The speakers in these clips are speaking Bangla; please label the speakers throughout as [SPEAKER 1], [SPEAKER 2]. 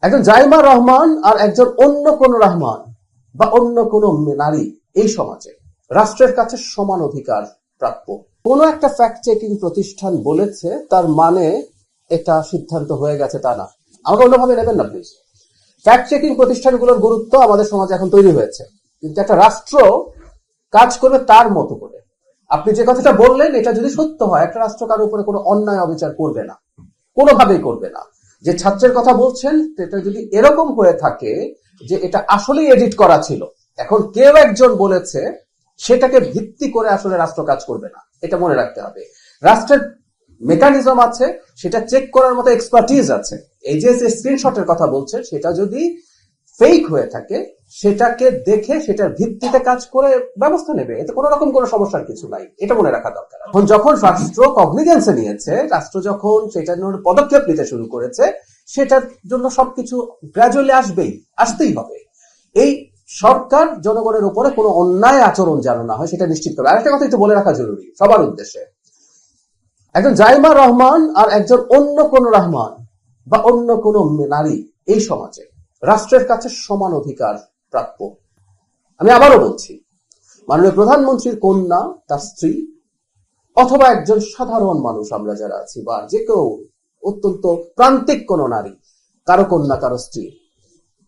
[SPEAKER 1] একজন জাইমা রহমান আর একজন অন্য কোন রহমান বা অন্য কোন নারী এই সমাজে রাষ্ট্রের কাছে সমান অধিকার প্রাপ্য। কোন একটা ফ্যাক্ট চেকিং প্রতিষ্ঠান বলেছে তার মানে এটা সিদ্ধান্ত হয়ে গেছে তা না। আমাকে অন্যভাবে নেবেন না প্লিজ। ফ্যাক্ট চেকিং প্রতিষ্ঠানগুলোর গুরুত্ব আমাদের সমাজে এখন তৈরি হয়েছে, কিন্তু একটা রাষ্ট্র কাজ করবে তার মতো করে। আপনি যে কথাটা বললেন এটা যদি সত্য হয়, একটা রাষ্ট্র কারোর উপরে কোনো অন্যায় অবিচার করবে না, কোনোভাবেই করবে না। যে ছাত্রের কথা বলছেন সেটা যদি এরকম হয়ে থাকে যে এটা আসলেই এডিট করা ছিল, এখন কেউ একজন বলেছে, সেটাকে ভিত্তি করে আসলে রাষ্ট্র কাজ করবে না, এটা মনে রাখতে হবে। রাষ্ট্রের মেকানিজম আছে, সেটা চেক করার মতো এক্সপার্টিজ আছে। এই যে স্ক্রিনশটের কথা বলছেন সেটা যদি ফেক হয়ে থাকে, সেটাকে দেখে সেটার ভিত্তিতে কাজ করে ব্যবস্থা নেবে, এতে কোনো রকম কোনো সমস্যার কিছু নাই, এটা মনে রাখা দরকার। এখন যখন রাষ্ট্র কগনিজেন্সে নিয়েছে, রাষ্ট্র যখন সেটার জন্য পদক্ষেপ নিতে শুরু করেছে, সেটার জন্য সবকিছু গ্র্যাজুয়ালি আসতেই হবে। এই সরকার জনগণের উপরে কোনো অন্যায় আচরণ যেন না হয় সেটা নিশ্চিত করবে। আরেকটা কথা একটু বলে রাখা জরুরি সবার উদ্দেশ্যে, একজন জাইমা রহমান আর একজন অন্য কোন রহমান বা অন্য কোন নারী এই সমাজে রাষ্ট্রের কাছে সমান অধিকার প্রাপ্য। আমি আবারও বলছি, মাননীয় প্রধানমন্ত্রীর কন্যা, তার স্ত্রী, অথবা একজন সাধারণ মানুষ আমরা যারা আছি, বা যে কেউ অত্যন্ত প্রান্তিক কোন নারী, কারো কন্যা কারো স্ত্রী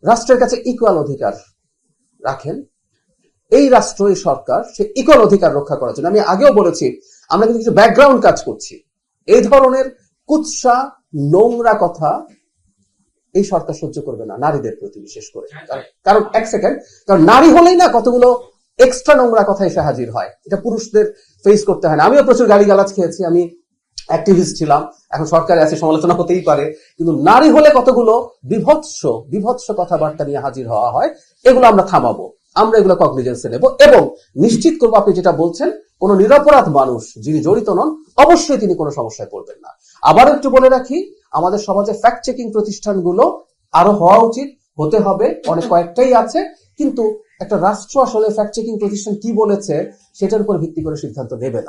[SPEAKER 1] রাষ্ট্রের কাছে ইকুয়াল অধিকার রাখেন। এই রাষ্ট্র, এই সরকার সে ইকুয়াল অধিকার রক্ষা করার জন্য, আমি আগেও বলেছি, আমরা কিন্তু কিছু ব্যাকগ্রাউন্ড কাজ করছি। এই ধরনের কুৎসা নোংরা কথা এই সরকার সহ্য করবে না নারীদের প্রতি, বিশেষ করে। কারণ এক সেকেন্ড, কারণ নারী হলেই না কতগুলো এক্সট্রা নোংরা কথা এসে হাজির হয়, এটা পুরুষদের ফেস করতে হয় না। আমিও প্রচুর গালিগালাজ খেয়েছি, আমি অ্যাক্টিভিস্ট ছিলাম, এখন সরকারে আছে, সমালোচনা হতেই পারে, কিন্তু নারী হলে কতগুলো বিভৎস কথাবার্তা নিয়ে হাজির হওয়া হয়, এগুলো আমরা থামাবো, আমরা এগুলো কগনিজেন্সে নেব এবং নিশ্চিত করবো আপনি যেটা বলছেন, কোন নিরপরাধ মানুষ যিনি জড়িত নন অবশ্যই তিনি কোনো সমস্যায় পড়বেন না। আবার একটু বলে রাখি, আমাদের সমাজে ফ্যাক্ট চেকিং প্রতিষ্ঠানগুলো আরো হওয়া উচিত, হতে হবে, অনেক কয়েকটাই আছে, কিন্তু একটা রাষ্ট্র আসলে ফ্যাক্ট চেকিং প্রতিষ্ঠান কি বলেছে সেটার উপর ভিত্তি করে সিদ্ধান্ত নেবে না।